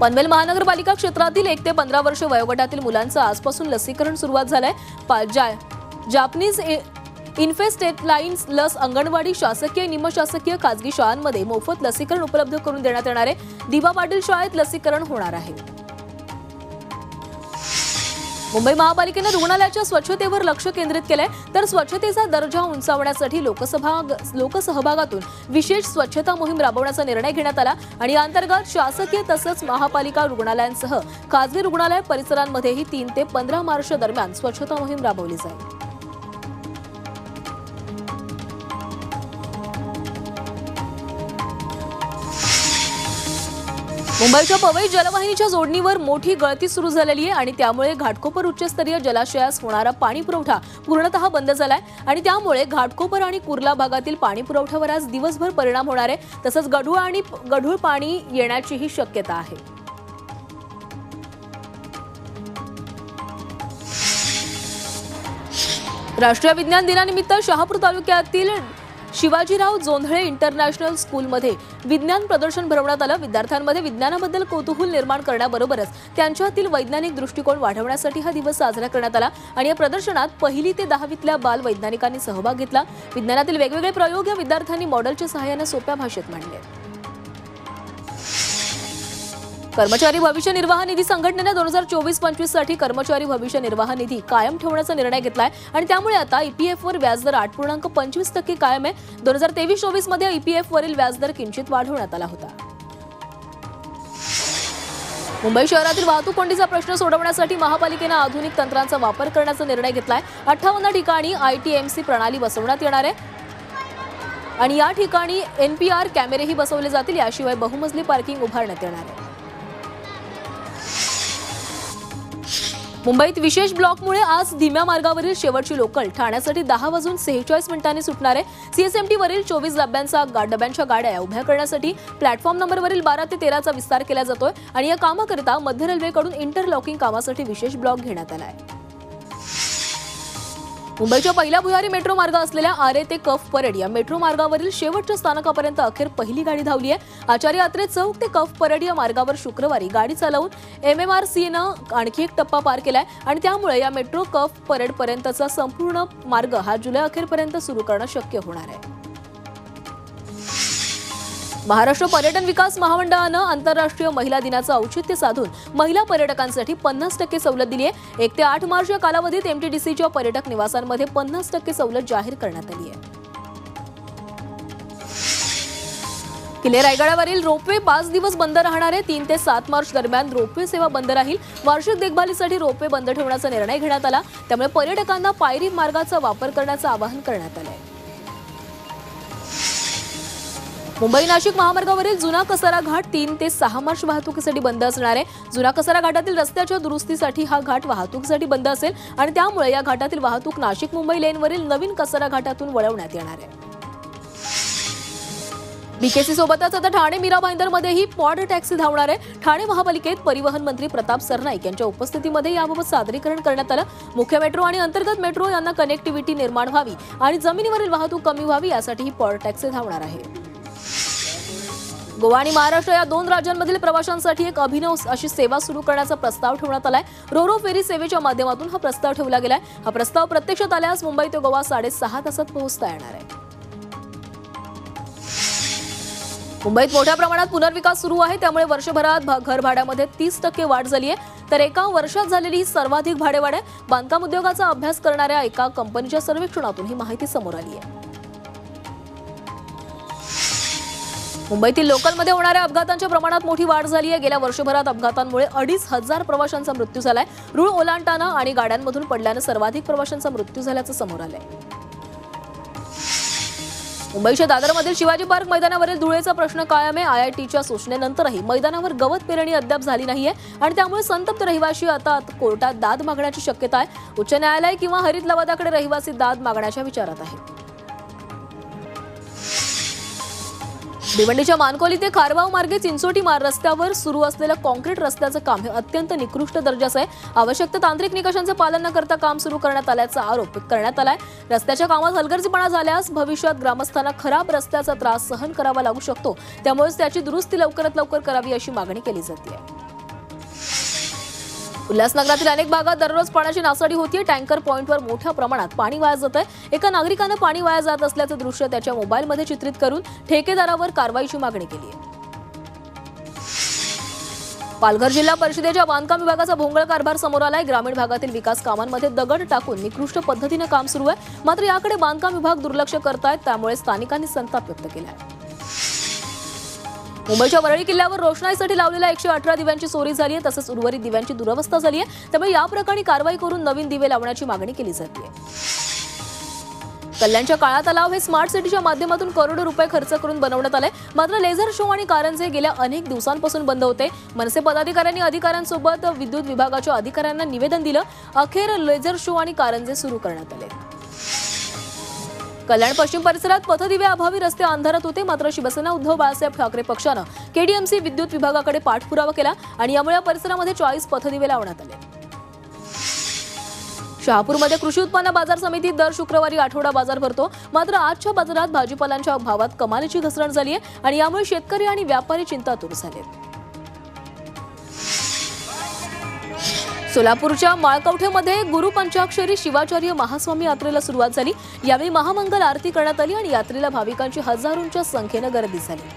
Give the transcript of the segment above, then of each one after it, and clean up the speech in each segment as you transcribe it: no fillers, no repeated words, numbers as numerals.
पनवेल महानगरपालिका क्षेत्रातील 1 ते 15 वर्ष वयोगटातील मुलांचं आजपासून लसीकरण सुरुवात झालंय। जापनीज इन्फेस्टेटलाइन्स लस अंगणवाडी, शासकीय, निमशासकीय, खासगी शाळांमध्ये मोफत लसीकरण उपलब्ध करून देण्यात येणार आहे। दिवा पाटील शाळेत लसीकरण होणार आहे। मुंबई महापालिकेने रुग्णालयाच्या स्वच्छतेवर लक्ष केंद्रित केलंय, तर स्वच्छतेचा दर्जा उंचावण्यासाठी लोकसहभागातून विशेष स्वच्छता मोहीम राबवण्याचा निर्णय घेण्यात आला आणि या अंतर्गत शासकीय तसंच महापालिका रुग्णालयांसह खासगी रुग्णालय परिसरांमध्येही 3 ते 15 मार्च दरम्यान स्वच्छता मोहीम राबवली जाईल। मुंबईच्या पवई जलवाहिनीच्या जोडणीवर मोठी गळती सुरू झालेली आहे आणि त्यामुळे घाटकोपर उच्चस्तरीय जलाशयास होणारा पाणी पुरवठा पूर्णतः बंद झालाय आणि त्यामुळे घाटकोपर आणि कुर्ला भागातील पाणी पुरवठ्यावर आज दिवसभर परिणाम होणार आहे। तसंच गढूळ पाणी येण्याचीही शक्यता आहे। राष्ट्रीय विज्ञान दिनानिमित्त शहापूर तालुक्यातील शिवाजीराव जोंधळे इंटरनॅशनल स्कूलमध्ये विज्ञान प्रदर्शन भरवण्यात आलं। विद्यार्थ्यांमध्ये विज्ञानाबद्दल कौतूहल निर्माण करण्याबरोबरच त्यांच्यातील वैज्ञानिक दृष्टिकोन वाढवण्यासाठी हा दिवस साजरा करण्यात आला आणि या प्रदर्शनात 1ली ते 10वीतल्या बाल वैज्ञानिकांनी सहभाग घेतला। विज्ञानातील वेगवेगळे प्रयोग या विद्यार्थ्यांनी मॉडेलच्या सहाय्याने सोप्या भाषेत मांडले। कर्मचारी भविष्य निर्वाह निधी संघटनेने 2024-25 साठी कर्मचारी भविष्य निर्वाह निधी कायम ठेवण्याचा निर्णय घेतलाय आणि त्यामुळे आता ईपीएफ वर व्याजदर 8.25% कायम आहे। 2023-24 मध्ये ईपीएफ वरील व्याजदर किंचित वाढवण्यात आला होता। मुंबई शहरातील वाहतूक कोंडीचा प्रश्न सोडवण्यासाठी महापालिकेने आधुनिक तंत्रांचा वापर करण्याचा निर्णय घेतलाय। 58 ठिकाणी आयटीएमसी प्रणाली बसवण्यात येणार आहे आणि या ठिकाणी एनपीआर कॅमेरेही बसवले जातील। याशिवाय बहुमजली पार्किंग उभारण्यात येणार आहे। मुंबईत विशेष ब्लॉकमुळे आज धीम्या मार्गावरील शेवटची लोकल ठाण्यासाठी 10:46 सुटणार आहे। सीएसएमटी वरील 24 डब्यांच्या गाड्या उभ्या करण्यासाठी प्लॅटफॉर्म नंबरवरील 12 ते 13चा विस्तार केला जातोय आणि या कामाकरिता मध्य रेल्वेकडून इंटरलॉकिंग कामासाठी विशेष ब्लॉक घेण्यात आला आहे। मुंबईच्या पहिल्या भुयारी मेट्रो मार्ग असलेल्या आरे ते कफ परेड या मेट्रो मार्गावरील शेवटच्या स्थानकापर्यंत अखेर पहिली गाडी धावली आहे। आचार्य यात्रे चौक ते कफ परेड या मार्गावर शुक्रवारी गाडी चालवून एमएमआरसीनं आणखी एक टप्पा पार केलाय आणि त्यामुळे या मेट्रो कफ परेड पर्यंतचा संपूर्ण मार्ग हा जुलै अखेरपर्यंत सुरू करणं शक्य होणार आहे। महाराष्ट्र पर्यटन विकास महामंडळानं आंतरराष्ट्रीय महिला दिनाचं औचित्य साधून महिला पर्यटकांसाठी 50% सवलत दिली आहे। 1 ते 8 मार्च या कालावधीत एमटीडीसीच्या पर्यटक निवासांमध्ये 50% सवलत जाहीर करण्यात आली आहे। किल्ले रायगडावरील रोपवे 5 दिवस बंद राहणार आहे। 3 ते 7 मार्च दरम्यान रोपवे सेवा बंद राहील। वार्षिक देखभालीसाठी रोपवे बंद ठेवण्याचा निर्णय घेण्यात आला, त्यामुळे पर्यटकांना पायरी मार्गाचा वापर करण्याचं आवाहन करण्यात आलं आहे। मुंबई नाशिक महामार्गावरील जुना कसारा घाट 3 ते 6 मार्च वाहतुकीसाठी बंद असणार आहे। जुना कसारा घाटातील रस्त्याच्या दुरुस्तीसाठी हा घाट वाहतुकीसाठी बंद असेल आणि त्यामुळे या घाटातील वाहतूक नाशिक मुंबई लेनवरील नवीन कसारा घाटातून वळवण्यात येणार आहे। बीकेसी सोबतच आता ठाणे मीरा भाईंदरमध्येही पॉड टॅक्सी धावणार आहे। ठाणे महापालिकेत परिवहन मंत्री प्रताप सरनाईक यांच्या उपस्थितीमध्ये याबाबत सादरीकरण करण्यात आलं। मुख्य मेट्रो आणि अंतर्गत मेट्रो यांना कनेक्टिव्हिटी निर्माण व्हावी आणि जमिनीवरील वाहतूक कमी व्हावी यासाठी ही पॉड टॅक्सी धावणार आहे। गोवा आणि महाराष्ट्र या 2 राज्यांमधील प्रवाशांसाठी एक अभिनव अशी सेवा सुरू करण्याचा प्रस्ताव ठेवण्यात आलाय। रोरो फेरी सेवेच्या माध्यमातून हा प्रस्ताव ठेवला गेलाय। हा प्रस्ताव प्रत्यक्षात आल्यास मुंबई ते गोवा 6.5 तासात पोहोचता येणार आहे। मुंबईत मोठ्या प्रमाणात पुनर्विकास सुरू आहे, त्यामुळे वर्षभरात घर भाड्यामध्ये 30% वाढ झाली आहे, तर एका वर्षात झालेली ही सर्वाधिक भाडेवाढ आहे। बांधकाम उद्योगाचा अभ्यास करणाऱ्या एका कंपनीच्या सर्वेक्षणातून ही माहिती समोर आली आहे। मुंबईतील लोकलमध्ये होणाऱ्या अपघातांच्या प्रमाणात मोठी वाढ झाली आहे। गेल्या वर्षभरात अपघातांमुळे 2,500 प्रवाशांचा मृत्यू झालाय। रूळ ओलांडताना आणि गाड्यांमधून पडल्याने सर्वाधिक प्रवाशांचा मृत्यू झाल्याचं समोर आलंय। मुंबईच्या दादरमधील शिवाजी पार्क मैदानावरील धुळेचा प्रश्न कायम आहे। आयआयटीच्या सूचनेनंतरही मैदानावर गवत पेरणी अद्याप झाली नाहीये आणि त्यामुळे संतप्त रहिवासी आता कोर्टात दाद मागण्याची शक्यता आहे। उच्च न्यायालय किंवा हरित लवादाकडे रहिवासी दाद मागण्याच्या विचारात आहे। भिवंडीच्या मानकोली ते खारबाव मार्गे चिंचोटी मार्ग रस्त्यावर सुरू असलेलं कॉन्क्रीट रस्त्याचं काम हे अत्यंत निकृष्ट दर्जाचं आहे. आवश्यक तांत्रिक निकषांचं पालन न करता काम सुरू करण्यात आल्याचा आरोप करण्यात आलाय. रस्त्याच्या कामात हलगर्जीपणा झाल्यास भविष्यात ग्रामस्थांना खराब रस्त्याचा त्रास सहन करावा लागू शकतो. त्यामुळे त्याची दुरुस्ती लवकरात लवकर करावी अशी मागणी केली जाते. उल्हासनगरातील अनेक भागात दररोज पाण्याची नासाडी होतीये. टँकर पॉइंटवर मोठ्या प्रमाणात पाणी वाया जात आहे. एका नागरिकानं पाणी वाया जात असल्याचं दृश्य त्याच्या मोबाईलमध्ये चित्रित करून ठेकेदारावर कारवाईची मागणी केली आहे. पालघर जिल्हा परिषदेच्या बांधकाम विभागाचा भोंगळ कारभार समोर आलाय. ग्रामीण भागातील विकास कामांमध्ये दगड टाकून निकृष्ट पद्धतीने काम सुरू आहे. मात्र याकडे बांधकाम विभाग दुर्लक्ष करतायत. त्यामुळे स्थानिकांनी संताप व्यक्त केला आहे. मुंबईच्या वरळी किल्ल्यावर रोषणाईसाठी लावलेल्या 118 दिव्यांची चोरी झाली आहे. तसंच उर्वरित दिव्यांची दुरवस्था झाली आहे. त्यामुळे या प्रकरणी कारवाई करून नवीन दिवे लावण्याची मागणी केली जाते. कल्याणच्या काळा तलाव हे स्मार्ट सिटीच्या माध्यमातून करोडो रुपये खर्च करून बनवण्यात आले. मात्र लेझर शो आणि कारंजे गेल्या अनेक दिवसांपासून बंद होते. मनसे पदाधिकाऱ्यांनी अधिकाऱ्यांसोबत विद्युत विभागाच्या अधिकाऱ्यांना निवेदन दिलं. अखेर लेझर शो आणि कारंजे सुरू करण्यात आले. कल्याण पश्चिम परिसरात पथदिवे अभावी रस्ते अंधारात होते. मात्र शिवसेना उद्धव बाळासाहेब ठाकरे पक्षानं केडीएमसी विद्युत विभागाकडे पाठपुरावा केला आणि यामुळे परिसरामध्ये 40 पथदिवे लावण्यात आले. शहापूरमध्ये कृषी उत्पन्न बाजार समितीत दर शुक्रवारी आठवडा बाजार भरतो. मात्र आजच्या बाजारात भाजीपालांच्या भावात कमालीची घसरण झाली आहे आणि यामुळे शेतकरी आणि व्यापारी चिंतातूर झाले. सोलापूरच्या माळकवठेमध्ये गुरुपंचाक्षरी शिवाचार्य महास्वामी यात्रेला सुरुवात झाली. यावेळी महामंगल आरती करण्यात आली आणि यात्रेला भाविकांची हजारोंच्या संख्येनं गर्दी झाली.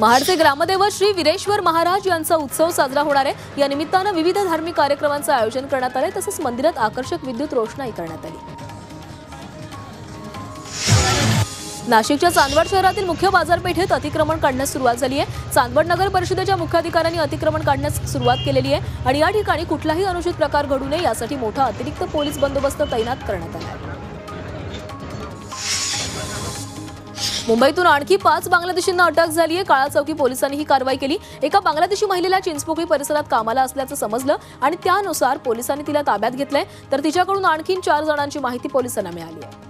महाडचे ग्रामदैवत श्री वीरेश्वर महाराज यांचा उत्सव साजरा होणार आहे. या निमित्तानं विविध धार्मिक कार्यक्रमांचं आयोजन करण्यात आले. तसंच मंदिरात आकर्षक विद्युत रोषणाई करण्यात आली. नाशिकच्या चांदवड शहरातील मुख्य बाजारपेठेत अतिक्रमण काढण्यास सुरुवात झाली आहे. चांदवड नगर परिषदेच्या मुख्याधिकाऱ्यांनी अतिक्रमण काढण्यास सुरुवात केलेली आहे आणि या ठिकाणी कुठलाही अनुचित प्रकार घडू नये यासाठी मोठा अतिरिक्त पोलीस बंदोबस्त तैनात करण्यात आला आहे. मुंबईतून आणखी 5 बांगलादेशींना अटक झाली आहे. काळा चौकी पोलिसांनी ही कारवाई केली. एका बांगलादेशी महिलेला चिंचपोकळी परिसरात कामाला असल्याचं समजलं आणि त्यानुसार पोलिसांनी तिला ताब्यात घेतलंय. तर तिच्याकडून आणखी 4 जणांची माहिती पोलिसांना मिळाली आहे.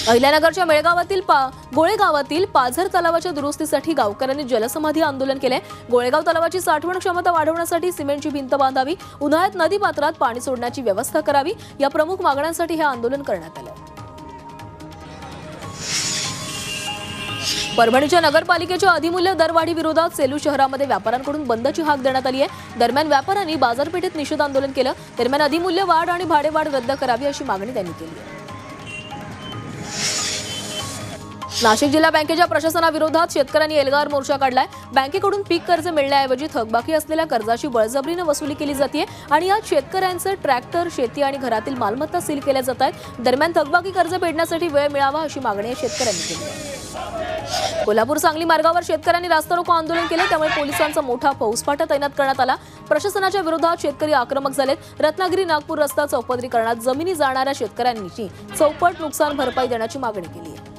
अहिल्यानगरच्या मेळगावातील गोळेगावातील पाझर तलावाच्या दुरुस्तीसाठी गावकऱ्यांनी जलसमाधी आंदोलन केले. गोळेगाव तलावाची साठवण क्षमता वाढवण्यासाठी सिमेंटची भिंत बांधावी, उन्हाळ्यात नदी पात्रात पाणी सोडण्याची व्यवस्था करावी या प्रमुख मागण्यांसाठी हे आंदोलन करण्यात आलं. परभणीच्या नगरपालिकेच्या अधिमूल्य दरवाढी विरोधात सेलू शहरामध्ये व्यापाऱ्यांकडून बंदची हाक देण्यात आली आहे. दरम्यान व्यापाऱ्यांनी बाजारपेठेत निषेध आंदोलन केलं. दरम्यान अधिमूल्य वाढ आणि भाडेवाढ रद्द करावी अशी मागणी त्यांनी केली आहे. नाशिक जिल्हा बँकेच्या प्रशासनाविरोधात शेतकऱ्यांनी एल्गार मोर्चा काढलाय. बँकेकडून पीक कर्ज मिळण्याऐवजी थकबाकी असलेल्या कर्जाची बळजबरीने वसुली केली जाते आणि यात शेतकऱ्यांचे ट्रॅक्टर, शेती आणि घरातील मालमत्ता सील केल्या जात आहेत. दरम्यान थकबाकी कर्ज फेडण्यासाठी वेळ मिळावा अशी मागणी शेतकऱ्यांनी केली आहे. कोल्हापूर सांगली मार्गावर शेतकऱ्यांनी रास्ता रोको आंदोलन केले. त्यामुळे पोलिसांचा मोठा फौजफाटा तैनात करण्यात आला. प्रशासनाच्या विरोधात शेतकरी आक्रमक झालेत. रत्नागिरी नागपूर रस्ता चौपदरीकरणात जमिनी जाणाऱ्या शेतकऱ्यांनी चौपट नुकसान भरपाई देण्याची मागणी केली आहे.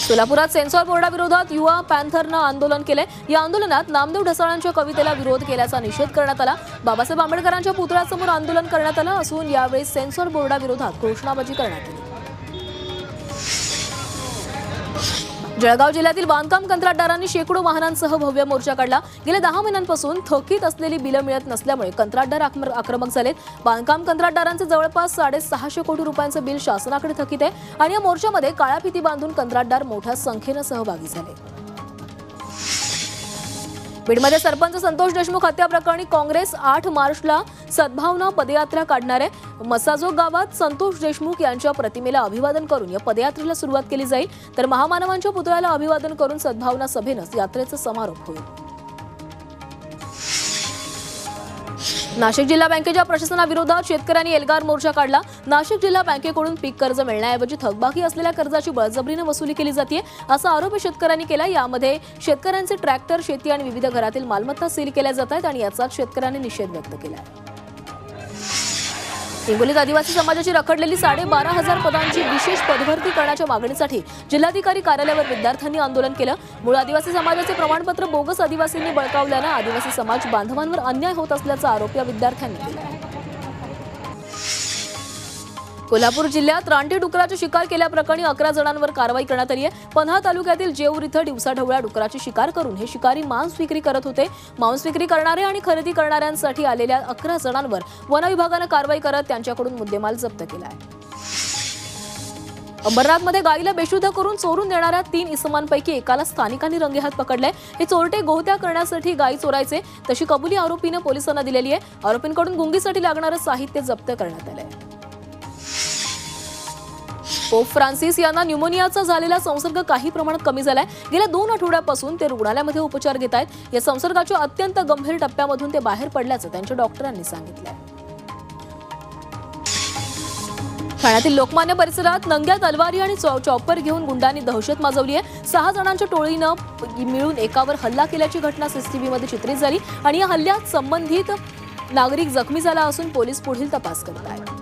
सोलापुरात सेन्सॉर बोर्डाविरोधात युवा पॅन्थरनं आंदोलन केले. या आंदोलनात नामदेव ढसाळांच्या कवितेला विरोध केल्याचा निषेध करण्यात आला. बाबासाहेब आंबेडकरांच्या पुतळ्यासमोर आंदोलन करण्यात आलं असून यावेळी सेन्सॉर बोर्डाविरोधात घोषणाबाजी करण्यात आली. जळगाव जिल्ह्यातील बांधकाम कंत्राटदारांनी शेकडो वाहनांसह भव्य मोर्चा काढला. गेल्या 10 महिन्यांपासून थकीत असलेली बिलं मिळत नसल्यामुळे कंत्राटदार आक्रमक झालेत. बांधकाम कंत्राटदारांचे जवळपास 650 कोटी रुपयांचं बिल शासनाकडे थकीत आहे आणि या मोर्चामध्ये काळ्या फिती बांधून कंत्राटदार मोठ्या संख्येनं सहभागी झाले. बीडमध्ये सरपंच संतोष देशमुख हत्या प्रकरणी काँग्रेस 8 मार्चला सद्भावना पदयात्रा काढणार आहे. मसाजोग गावात संतोष देशमुख यांच्या प्रतिमेला अभिवादन करून या पदयात्रेला सुरुवात केली जाईल. तर महामानवांच्या पुतळ्याला अभिवादन करून सद्भावना सभेनं यात्रेचा समारोप होईल. नाशिक जिल्हा बँकेच्या प्रशासनाविरोधात शेतकऱ्यांनी एल्गार मोर्चा काढला. नाशिक जिल्हा बँकेकडून पीक कर्ज मिळण्याऐवजी थकबाकी असलेल्या कर्जाची बळजबरीने वसुली केली जाते असा आरोप शेतकऱ्यांनी केला. यामध्ये शेतकऱ्यांचे ट्रॅक्टर, शेती आणि विविध घरातील मालमत्ता सील केल्या जात आहेत आणि याचाच शेतकऱ्यांनी निषेध व्यक्त केला. हिंगोलीत आदिवासी समाजाची रखडलेली 12,500 पदांची विशेष पदभरती करण्याच्या मागणीसाठी जिल्हाधिकारी कार्यालयावर विद्यार्थ्यांनी आंदोलन केलं. मूळ आदिवासी समाजाचे प्रमाणपत्र बोगस आदिवासींनी बळकावल्यानं आदिवासी समाज बांधवांवर अन्याय होत असल्याचा आरोप या विद्यार्थ्यांनी केला. कोल्हापूर जिल्ह्यात रानटी डुकराची शिकार केल्याप्रकरणी 11 जणांवर कारवाई करण्यात आली आहे। पन्हाळ तालुक्यातील जेऊर इथं दिवसाढवळ्या डुकराची शिकार करून हे शिकारी मांस विक्री करत होते। मांस विक्री करणारे आणि खरेदी करणाऱ्यांसाठी आलेल्या 11 जणांवर वन विभागाने कारवाई करत त्यांच्याकडून मुद्देमाल जप्त केला आहे। अंबरनाथमध्ये गायीला बेशुद्ध करून चोरून नेणाऱ्या 3 इसमांपैकी एकाला स्थानिकांनी रंगेहात पकडले। हे चोरटे गोहत्या करण्यासाठी गायी चोरायचे, तशी कबुली आरोपीने पोलिसांना दिलेली आहे। आरोपींकडून गुंगीसाठी लागणारे साहित्य जप्त करण्यात आले आहे। पोप फ्रान्सिस यांना न्यूमोनियाचा झालेला संसर्ग काही प्रमाणात कमी झालाय। गेल्या 2 आठवड्यापासून ते रुग्णालयामध्ये उपचार घेत आहेत। या संसर्गाच्या अत्यंत गंभीर टप्प्यामधून ते बाहेर पडल्याचं त्यांच्या डॉक्टरांनी सांगितलंय। ठाण्यातील लोकमान्य परिसरात नंग्या तलवारी आणि चॉपर घेऊन गुंडांनी दहशत माजवली आहे। 6 जणांच्या टोळीनं मिळून एकावर हल्ला केल्याची घटना सीसीटीव्हीमध्ये चित्रित झाली आणि या हल्ल्यात संबंधित नागरिक जखमी झाला असून पोलीस पुढील तपास करत आहेत।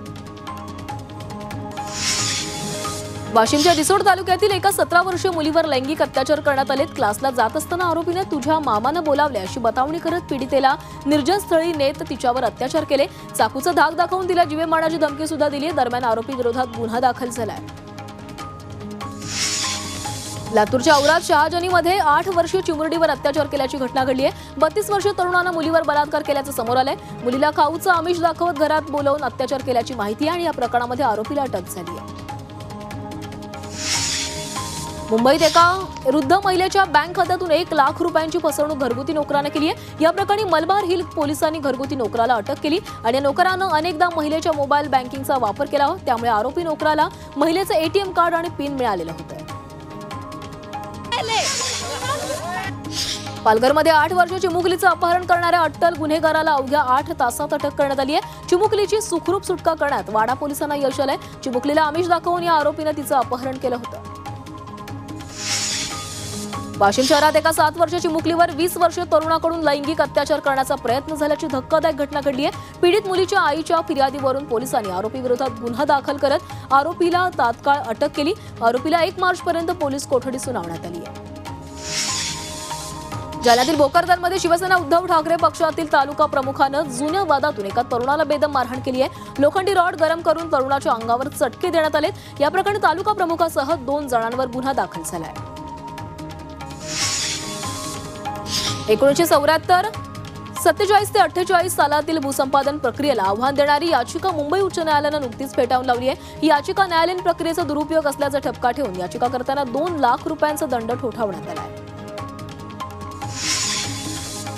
वाशिमच्या रिसोड तालुक्यातील एका 17 वर्षीय मुलीवर लैंगिक अत्याचार करण्यात आलेत। क्लासला जात असताना आरोपीने तुझ्या मामानं बोलावले अशी बतावणी करत पीडितेला निर्जन स्थळी नेत तिच्यावर अत्याचार केले। चाकूचा धाक दाखवून तिला जीवे मारण्याची धमकी सुद्धा दिली। दरम्यान आरोपी विरोधात गुन्हा दाखल झालाय। लातूरच्या औराद शहाजनीमध्ये 8 वर्षीय चिमुरडीवर अत्याचार केल्याची घटना घडली आहे। 32 वर्षीय तरुणानं मुलीवर बलात्कार केल्याचं समोर आलंय। मुलीला खाऊचं आमिष दाखवत घरात बोलावून अत्याचार केल्याची माहिती आहे आणि या प्रकरणामध्ये आरोपीला अटक झाली आहे। मुंबईत एका वृद्ध महिलेच्या बँक खात्यातून 1 लाख रुपयांची फसवणूक घरगुती नोकराने केली आहे। या प्रकरणी मलबार हिल पोलिसांनी घरगुती नोकराला अटक केली आणि या नोकरानं अनेकदा महिलेच्या मोबाईल बँकिंगचा वापर केला होता। त्यामुळे आरोपी नोकराला महिलेचं एटीएम कार्ड आणि पिन मिळालेलं होतं। पालघरमध्ये 8 वर्षीय चिमुकलीचं अपहरण करणाऱ्या अट्टल गुन्हेगाराला अवघ्या 8 तासात अटक करण्यात आली आहे। चिमुकलीची सुखरूप सुटका करण्यात वाडा पोलिसांना यश आलंय। चिमुकलीला आमिष दाखवून या आरोपीनं तिचं अपहरण केलं होतं। वाशिम शहरात एका 7 वर्षीय चिमुकलीवर 20 वर्षीय तरुणाकडून लैंगिक अत्याचार करण्याचा प्रयत्न झाल्याची धक्कादायक घटना घडली आहे। पीडित मुलीच्या आईच्या फिर्यादीवरून पोलिसांनी आरोपी विरोधात गुन्हा दाखल करत आरोपीला तात्काळ अटक केली। आरोपीला 1 मार्चपर्यंत पोलीस कोठडी सुनावण्यात आली आहे। जालन्यातील भोकरदनमध्ये शिवसेना उद्धव ठाकरे पक्षातील तालुका प्रमुखानं जुन्या वादातून एका तरुणाला बेदम मारहाण केली आहे। लोखंडी रॉड गरम करून तरुणाच्या अंगावर चटके देण्यात आलेत। या प्रकरणी तालुका प्रमुखासह 2 जणांवर गुन्हा दाखल झाला आहे। 1974, 47 ते 48 सालातील भूसंपादन प्रक्रियेला आव्हान देणारी याचिका मुंबई उच्च न्यायालयानं नुकतीच फेटाळून लावली आहे। ही याचिका न्यायालयीन प्रक्रियेचा दुरुपयोग असल्याचा ठपका ठेवून याचिकाकर्त्यांना 2 लाख रुपयांचा दंड ठोठावण्यात आला आहे।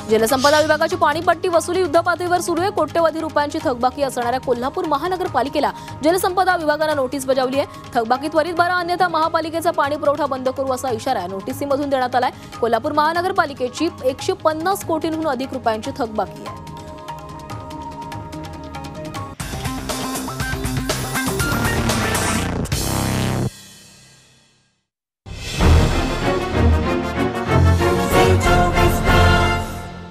जलसंपदा विभागाची पाणीपट्टी वसुली युद्धपातळीवर सुरू आहे। कोट्यवधी रुपयांची थकबाकी असणाऱ्या कोल्हापूर महानगरपालिकेला जलसंपदा विभागानं नोटीस बजावली आहे। थकबाकी त्वरित भरा, अन्यथा महापालिकेचा पाणी पुरवठा बंद करू असा इशारा नोटीसीमधून देण्यात आलाय। कोल्हापूर महानगरपालिकेची 150 कोटींहून अधिक रुपयांची थकबाकी आहे।